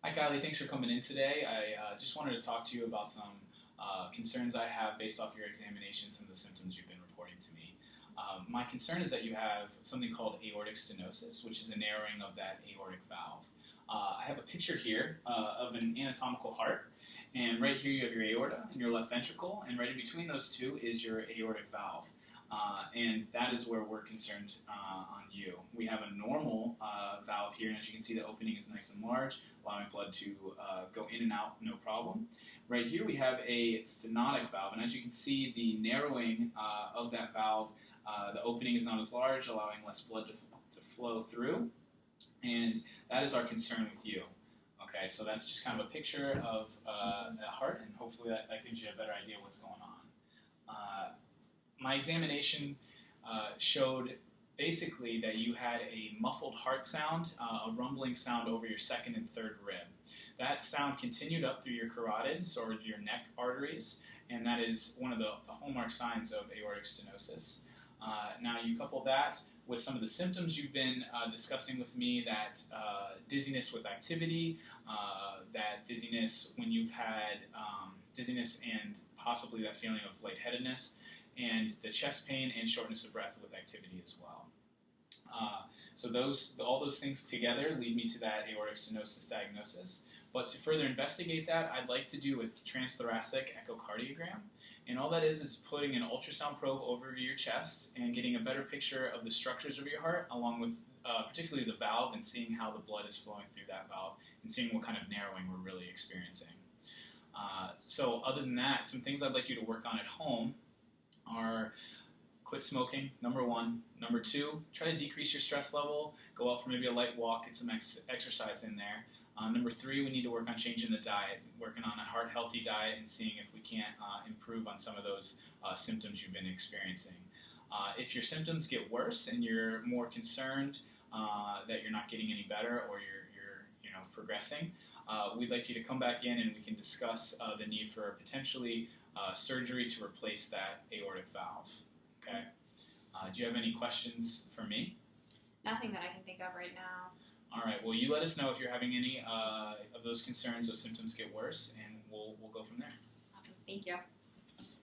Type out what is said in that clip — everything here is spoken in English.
Hi, Kylie. Thanks for coming in today. I just wanted to talk to you about some concerns I have based off your examination, some of the symptoms you've been reporting to me. My concern is that you have something called aortic stenosis, which is a narrowing of that aortic valve. I have a picture here of an anatomical heart, and right here you have your aorta and your left ventricle, and right in between those two is your aortic valve. And that is where we're concerned on you. We have a normal valve here, and as you can see, the opening is nice and large, allowing blood to go in and out, no problem. Right here we have a stenotic valve, and as you can see, the narrowing of that valve, the opening is not as large, allowing less blood to flow through, and that is our concern with you. Okay, so that's just kind of a picture of a heart, and hopefully that gives you a better idea of what's going on. My examination showed basically that you had a muffled heart sound, a rumbling sound over your second and third rib. That sound continued up through your carotid, so your neck arteries, and that is one of the hallmark signs of aortic stenosis. Now you couple that with some of the symptoms you've been discussing with me, that dizziness with activity, that dizziness when you've had dizziness and possibly that feeling of lightheadedness, and the chest pain and shortness of breath with activity as well. So all those things together lead me to that aortic stenosis diagnosis. But to further investigate that, I'd like to do a transthoracic echocardiogram. And all that is putting an ultrasound probe over your chest and getting a better picture of the structures of your heart, along with particularly the valve, and seeing how the blood is flowing through that valve, and seeing what kind of narrowing we're really experiencing. So other than that, some things I'd like you to work on at home are quit smoking, number one. Number two, try to decrease your stress level. Go out for maybe a light walk, get some exercise in there. Number three, we need to work on changing the diet, working on a heart-healthy diet, and seeing if we can't improve on some of those symptoms you've been experiencing. If your symptoms get worse and you're more concerned that you're not getting any better, or you're progressing, we'd like you to come back in and we can discuss the need for potentially surgery to replace that aortic valve. Okay. Do you have any questions for me? Nothing that I can think of right now. All right. Well, you let us know if you're having any of those concerns, those symptoms get worse, and we'll go from there. Awesome. Thank you.